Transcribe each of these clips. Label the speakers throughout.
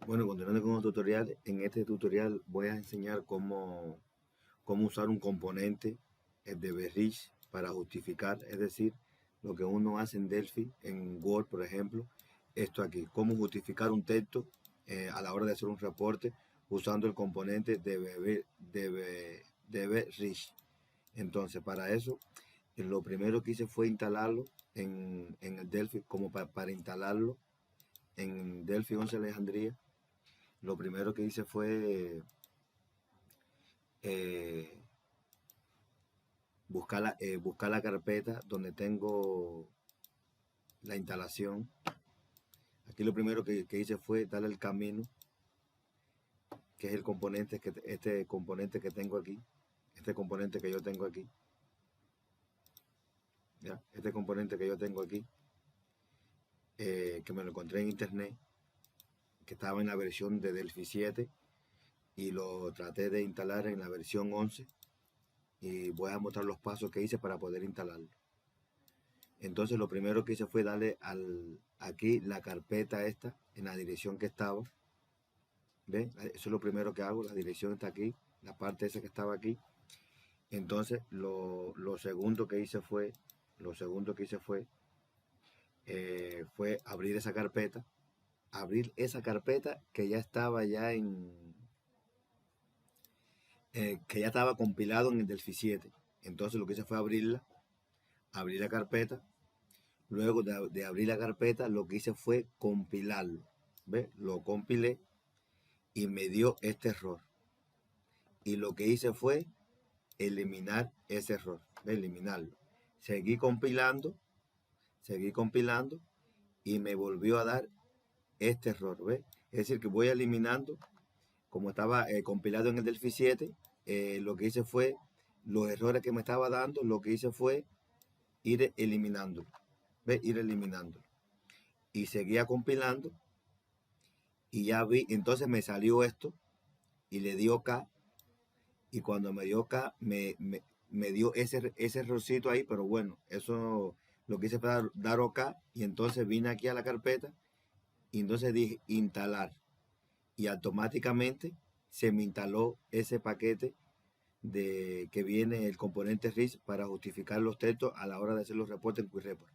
Speaker 1: Bueno, continuando con el tutorial, en este tutorial voy a enseñar cómo usar un componente de Berrich para justificar, es decir, lo que uno hace en Delphi, en Word, por ejemplo, esto aquí, cómo justificar un texto a la hora de hacer un reporte usando el componente de Berrich. Entonces, para eso, lo primero que hice fue instalarlo en el Delphi, como para instalarlo en Delphi 11 Alejandría. Lo primero que hice fue eh, buscar la carpeta donde tengo la instalación. Aquí lo primero que hice fue darle el camino, que es el componente, este componente que tengo aquí, este componente que yo tengo aquí, ¿ya? Este componente que yo tengo aquí, que me lo encontré en internet, que estaba en la versión de Delphi 7 y lo traté de instalar en la versión 11 y voy a mostrar los pasos que hice para poder instalarlo. Entonces lo primero que hice fue darle aquí la carpeta esta en la dirección que estaba. ¿Ven? Eso es lo primero que hago, la dirección está aquí, la parte esa que estaba aquí. Entonces lo segundo que hice fue, fue abrir esa carpeta que ya estaba que ya estaba compilado en el Delphi 7. Entonces lo que hice fue abrir la carpeta. Luego de abrir la carpeta, lo que hice fue compilarlo. ¿Ve? Lo compilé y me dio este error. Y lo que hice fue eliminar ese error. ¿Ve? Eliminarlo. Seguí compilando y me volvió a dar este error. ¿Ve? Es decir, que voy eliminando, como estaba compilado en el Delphi 7, lo que hice fue, los errores que me estaba dando, lo que hice fue ir eliminándolo. ¿Ve? Ir eliminándolo. Y seguía compilando y ya vi, entonces me salió esto y le dio OK y cuando me dio OK me dio ese errorcito ahí, pero bueno, eso lo que hice fue dar OK y entonces vine aquí a la carpeta y entonces dije instalar y automáticamente se me instaló ese paquete de que viene el componente RIS para justificar los textos a la hora de hacer los reportes en QuickReport.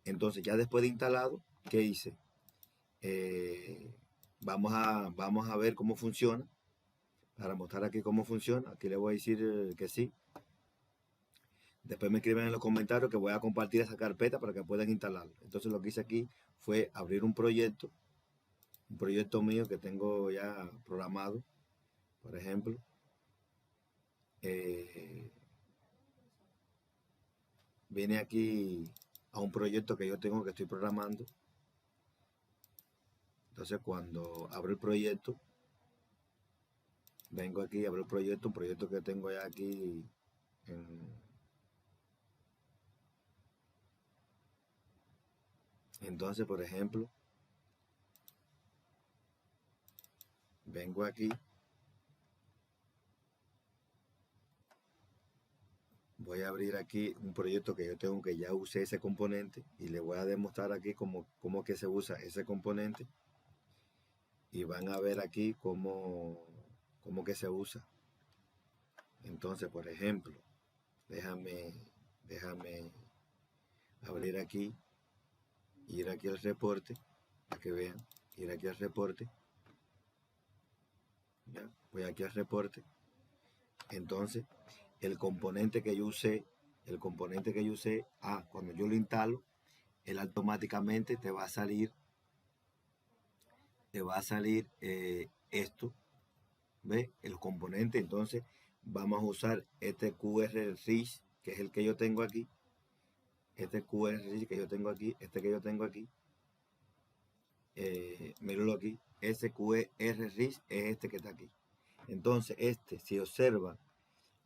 Speaker 1: Entonces ya después de instalado, ¿qué hice? Vamos a ver cómo funciona. Para mostrar aquí cómo funciona, aquí le voy a decir que sí. Después me escriben en los comentarios que voy a compartir esa carpeta para que puedan instalarlo. Entonces lo que hice aquí fue abrir un proyecto mío que tengo ya programado, por ejemplo. Viene aquí a un proyecto que yo tengo que estoy programando. Entonces cuando abro el proyecto, vengo aquí, abro el proyecto, un proyecto que tengo ya aquí entonces, por ejemplo, vengo aquí, voy a abrir aquí un proyecto que yo tengo que ya usé ese componente y le voy a demostrar aquí cómo que se usa ese componente y van a ver aquí cómo que se usa. Entonces, por ejemplo, déjame abrir aquí, ir aquí al reporte, para que vean, ir aquí al reporte. ¿Ya? Voy aquí al reporte. Entonces, el componente que yo usé, cuando yo lo instalo, él automáticamente te va a salir esto, ¿ves? El componente. Entonces vamos a usar este QRRich, que es el que yo tengo aquí, este QRRich que yo tengo aquí, míralo aquí, ese QRRich es este que está aquí. Entonces si observan,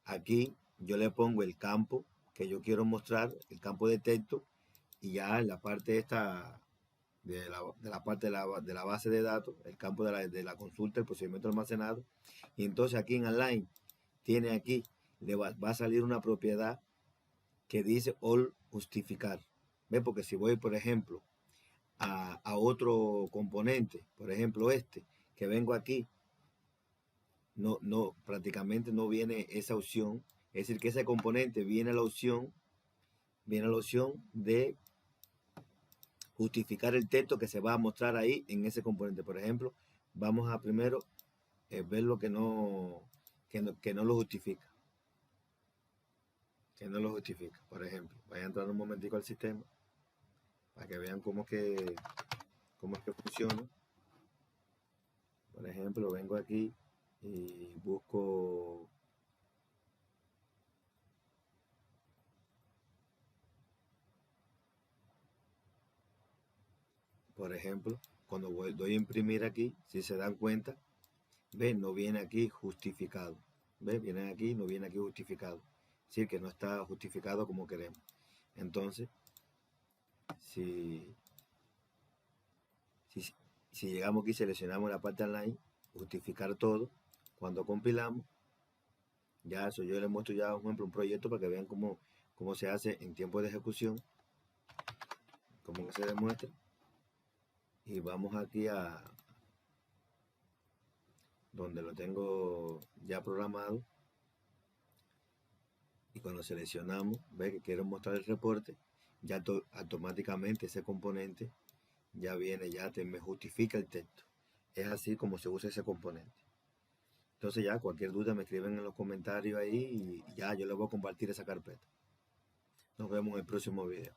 Speaker 1: aquí yo le pongo el campo que yo quiero mostrar, el campo de texto, y ya en la parte esta de la parte de la base de datos, el campo de la consulta, el procedimiento almacenado. Y entonces aquí en Align, tiene aquí, le va a salir una propiedad que dice all justificar. ¿Ve? Porque si voy, por ejemplo, a otro componente, por ejemplo que vengo aquí, prácticamente no viene esa opción. Es decir, que ese componente viene a la opción de justificar el texto que se va a mostrar ahí en ese componente. Por ejemplo, vamos a primero ver lo que no lo justifica. Que no lo justifica. Por ejemplo, voy a entrar un momentico al sistema para que vean cómo es que funciona. Por ejemplo, vengo aquí y busco, por ejemplo, cuando doy a imprimir aquí, si se dan cuenta, ven, no viene aquí justificado. ¿Ves? Viene aquí, no viene aquí justificado. Es decir, que no está justificado como queremos. Entonces, si, si, si llegamos aquí, seleccionamos la parte online, justificar todo, cuando compilamos, ya eso yo les muestro ya, por ejemplo, un proyecto para que vean cómo se hace en tiempo de ejecución, cómo se demuestra. Y vamos aquí a donde lo tengo ya programado. Y cuando seleccionamos, ve que quiero mostrar el reporte, ya automáticamente ese componente ya viene, me justifica el texto. Es así como se usa ese componente. Entonces ya cualquier duda me escriben en los comentarios ahí y ya yo les voy a compartir esa carpeta. Nos vemos en el próximo video.